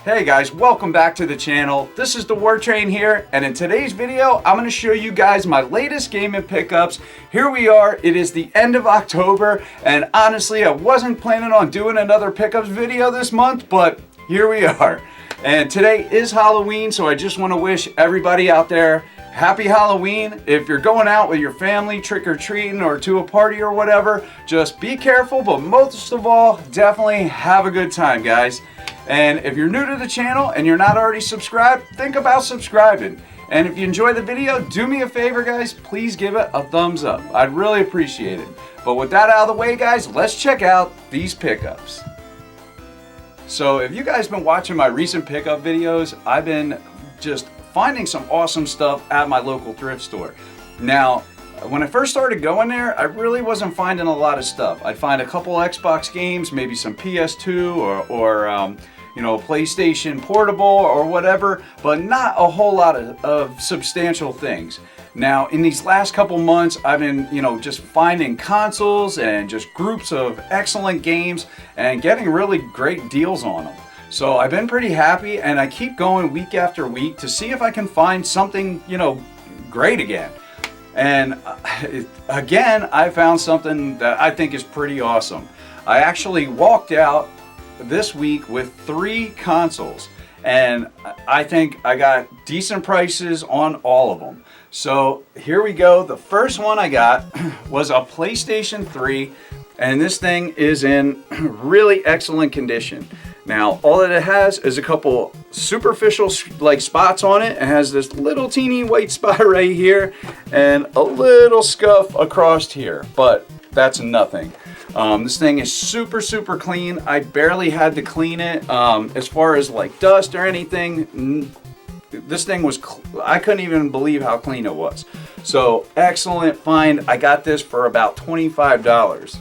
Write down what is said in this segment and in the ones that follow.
Hey guys, welcome back to the channel. This is the War Train here, and in today's video, I'm going to show you guys my latest gaming pickups. Here we are, it is the end of October, and honestly, I wasn't planning on doing another pickups video this month, but here we are. And today is Halloween, so I just want to wish everybody out there happy Halloween. If you're going out with your family, trick-or-treating, or to a party or whatever, just be careful, but most of all, definitely have a good time, guys. And if you're new to the channel and you're not already subscribed, think about subscribing. And if you enjoy the video, do me a favor, guys, please give it a thumbs up. I'd really appreciate it. But with that out of the way, guys, let's check out these pickups. So if you guys been watching my recent pickup videos, I've been just finding some awesome stuff at my local thrift store. Now, when I first started going there, I really wasn't finding a lot of stuff. I'd find a couple Xbox games, maybe some PS2 or you know, PlayStation Portable or whatever, but not a whole lot of substantial things. Now, in these last couple months, I've been, you know, just finding consoles and just groups of excellent games and getting really great deals on them. So I've been pretty happy, and I keep going week after week to see if I can find something, you know, great again. And again, I found something that I think is pretty awesome. I actually walked out this week with 3 consoles, and I think I got decent prices on all of them. So here we go. The first one I got was a PlayStation 3, and this thing is in really excellent condition. Now, all that it has is a couple superficial like spots on it. It has this little teeny white spot right here and a little scuff across here, but that's nothing. This thing is super clean. I barely had to clean it. As far as like dust or anything, this thing was, I couldn't even believe how clean it was. So excellent find. I got this for about $25.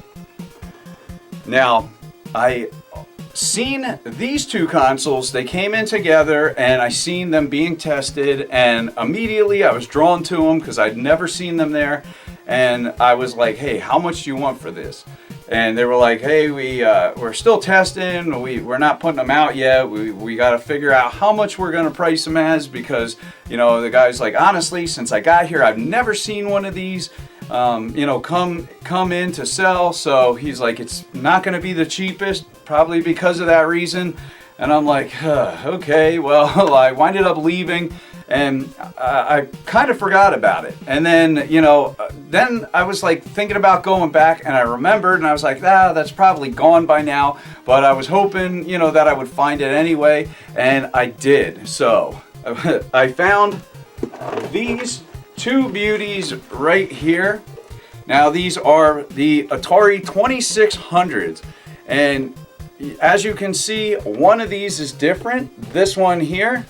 Now, I seen these 2 consoles. They came in together, and I seen them being tested, and immediately I was drawn to them because I'd never seen them there. And I was like, hey, how much do you want for this? And they were like, hey, we're still testing. We're not putting them out yet. We got to figure out how much we're going to price them as, because, you know, the guy's like, honestly, since I got here, I've never seen one of these, you know, come in to sell. So he's like, it's not going to be the cheapest, probably because of that reason. And I'm like, okay, well, I winded up leaving, and I kind of forgot about it. And then, you know, then I was like thinking about going back, and I remembered, and I was like, that's probably gone by now. But I was hoping, you know, that I would find it anyway, and I did. So I found these 2 beauties right here. Now, these are the Atari 2600s, and as you can see, one of these is different. This one here,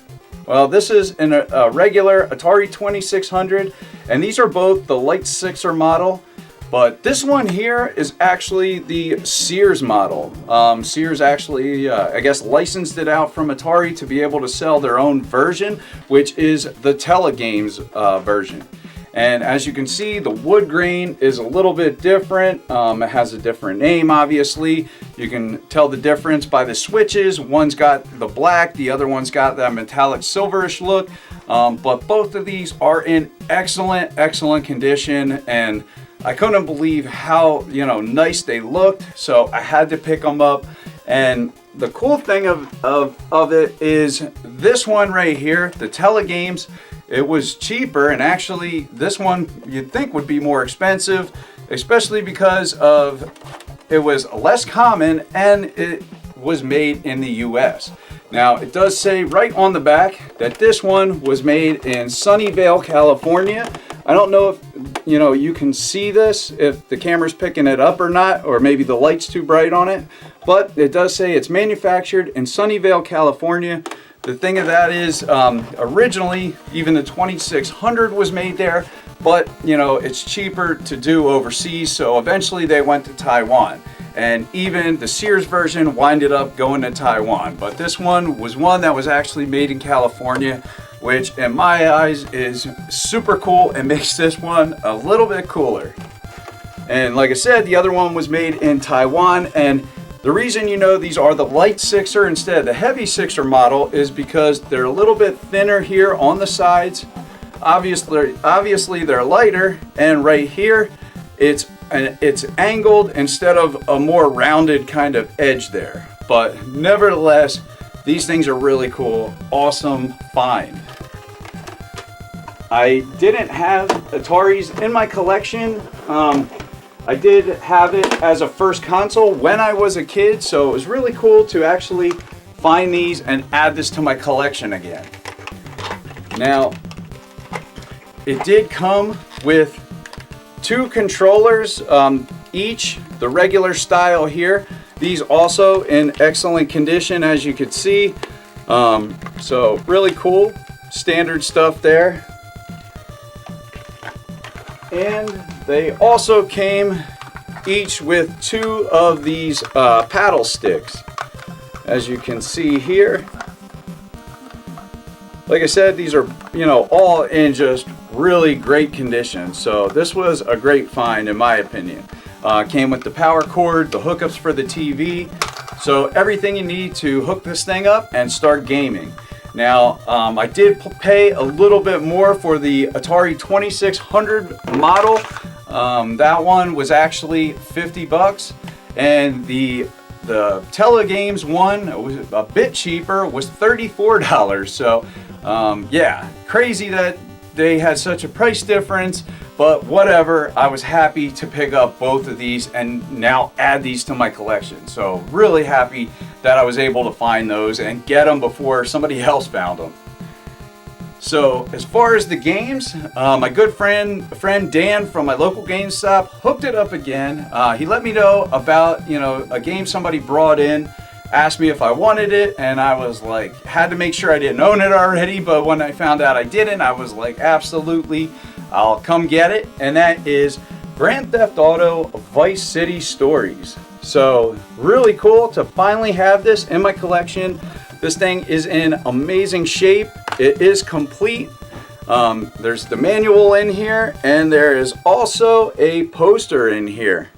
well, this is a regular Atari 2600, and these are both the Light 6er model, but this one here is actually the Sears model. Sears actually, I guess, licensed it out from Atari to be able to sell their own version, which is the Telegames version. And as you can see, the wood grain is a little bit different. It has a different name, obviously. You can tell the difference by the switches. One's got the black, the other one's got that metallic silverish look. But both of these are in excellent condition, and I couldn't believe how, you know, nice they looked. So I had to pick them up. And the cool thing of it is this one right here, the Telegames. It was cheaper, and actually this one you'd think would be more expensive, especially because of it was less common and it was made in the US. Now, it does say right on the back that this one was made in Sunnyvale, California. I don't know if, you know, you can see this, if the camera's picking it up or not, or maybe the light's too bright on it, but it does say it's manufactured in Sunnyvale, California. The thing of that is, originally, even the 2600 was made there, but, you know, it's cheaper to do overseas, so eventually they went to Taiwan. And even the Sears version winded up going to Taiwan. But this one was one that was actually made in California, which in my eyes is super cool and makes this one a little bit cooler. And like I said, the other one was made in Taiwan, and The reason you know these are the light 6er instead of the heavy 6er model is because they're a little bit thinner here on the sides. Obviously they're lighter, and right here it's angled instead of a more rounded kind of edge there. But nevertheless, these things are really cool. Awesome find. I didn't have Ataris in my collection. I did have it as a first console when I was a kid, so it was really cool to actually find these and add this to my collection again. Now, it did come with 2 controllers each, the regular style here. These also in excellent condition, as you could see. So really cool, standard stuff there. And they also came each with 2 of these paddle sticks, as you can see here. Like I said, these are, you know, all in just really great condition. So this was a great find in my opinion. Came with the power cord, the hookups for the TV. So everything you need to hook this thing up and start gaming. Now, I did pay a little bit more for the Atari 2600 model. That one was actually 50 bucks. And the Telegames one was a bit cheaper, was $34. So, yeah, crazy that they had such a price difference. But whatever, I was happy to pick up both of these and now add these to my collection. So really happy that I was able to find those and get them before somebody else found them. So as far as the games, my good friend Dan from my local GameStop hooked it up again. He let me know about, you know, a game somebody brought in, asked me if I wanted it, and I was like, had to make sure I didn't own it already, but when I found out I didn't, I was like, absolutely, I'll come get it. And that is Grand Theft Auto Vice City Stories. So really cool to finally have this in my collection. This thing is in amazing shape. It is complete. There's the manual in here, and there is also a poster in here.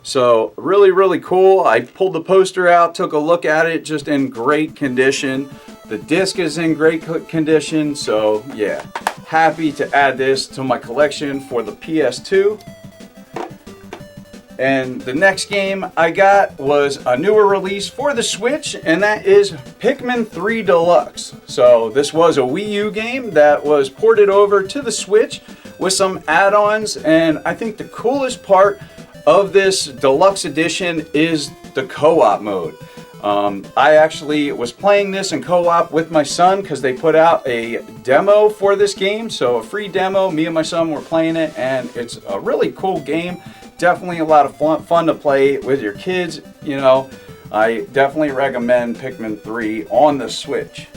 So really, really cool. I pulled the poster out, took a look at it, just in great condition. The disc is in great condition. So yeah, happy to add this to my collection for the PS2. And the next game I got was a newer release for the Switch, and that is Pikmin 3 Deluxe. So this was a Wii U game that was ported over to the Switch with some add-ons, and I think the coolest part of this deluxe edition is the co-op mode. I actually was playing this in co-op with my son because they put out a demo for this game, so a free demo. Me and my son were playing it, and it's a really cool game. Definitely a lot of fun to play with your kids. You know, I definitely recommend Pikmin 3 on the Switch.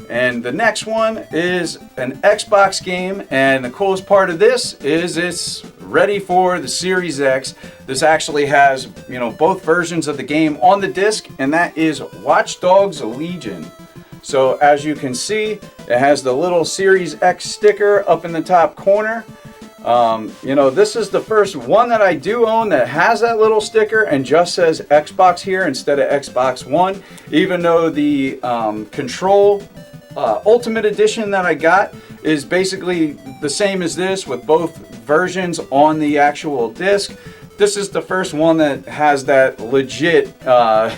And the next one is an Xbox game, and the coolest part of this is it's ready for the Series X. This actually has, you know, both versions of the game on the disc, and that is Watch Dogs Legion. So as you can see, it has the little Series X sticker up in the top corner. You know, this is the first one that I do own that has that little sticker and just says Xbox here instead of Xbox One, even though the Control Ultimate Edition that I got is basically the same as this with both versions on the actual disc. This is the first one that has that legit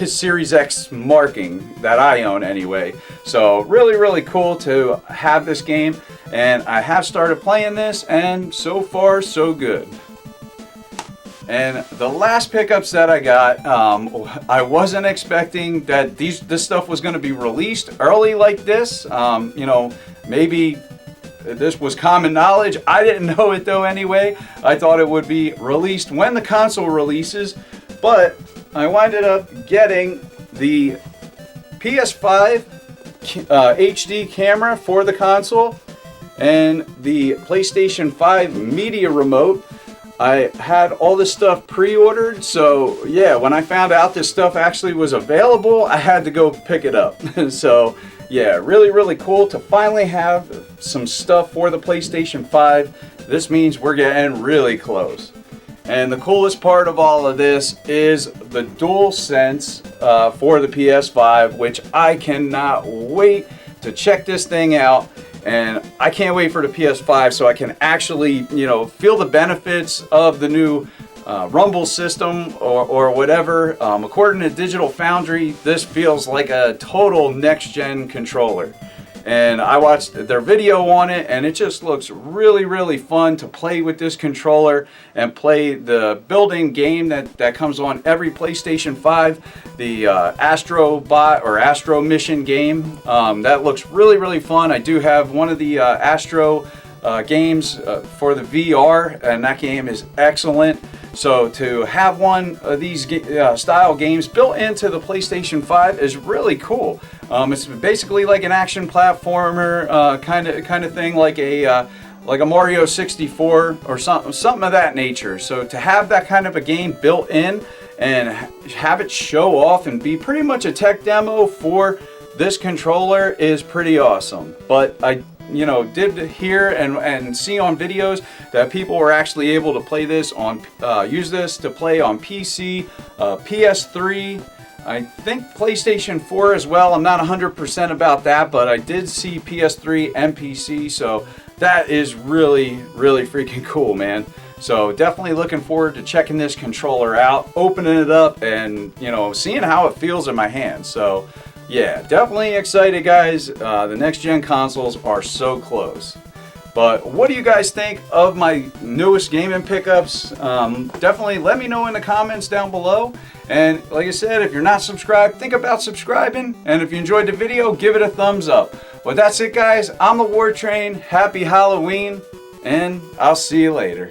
Series X marking that I own anyway. So really, really cool to have this game. And I have started playing this, and so far, so good. And the last pickups that I got, I wasn't expecting that this stuff was going to be released early like this. You know, maybe this was common knowledge. I didn't know it though anyway. I thought it would be released when the console releases, but I winded up getting the PS5 HD camera for the console and the PlayStation 5 media remote. I had all this stuff pre-ordered, so yeah, when I found out this stuff actually was available, I had to go pick it up. So yeah, really, really cool to finally have some stuff for the PlayStation 5. This means we're getting really close. And the coolest part of all of this is the DualSense for the PS5, which I cannot wait to check this thing out. And I can't wait for the PS5 so I can actually, you know, feel the benefits of the new Rumble system or whatever. According to Digital Foundry, this feels like a total next-gen controller. And I watched their video on it, and it just looks really, really fun to play with this controller and play the building game that comes on every PlayStation 5, the Astro Bot or Astro Mission game. That looks really, really fun. I do have one of the Astro games for the VR, and that game is excellent. So to have one of these style games built into the PlayStation 5 is really cool. It's basically like an action platformer kind of thing, like a Mario 64 or something of that nature. So to have that kind of a game built in and have it show off and be pretty much a tech demo for this controller is pretty awesome. But I did hear and see on videos that people were actually able to play this on, use this to play on PC, PS3, I think PlayStation 4 as well. I'm not 100% about that, but I did see PS3 and PC, so that is really, really freaking cool, man. So definitely looking forward to checking this controller out, opening it up, and seeing how it feels in my hands. So yeah, definitely excited, guys. The next gen consoles are so close. But what do you guys think of my newest gaming pickups? Definitely let me know in the comments down below. And like I said, if you're not subscribed, think about subscribing. And if you enjoyed the video, give it a thumbs up. Well, that's it, guys. I'm the War Train. Happy Halloween, and I'll see you later.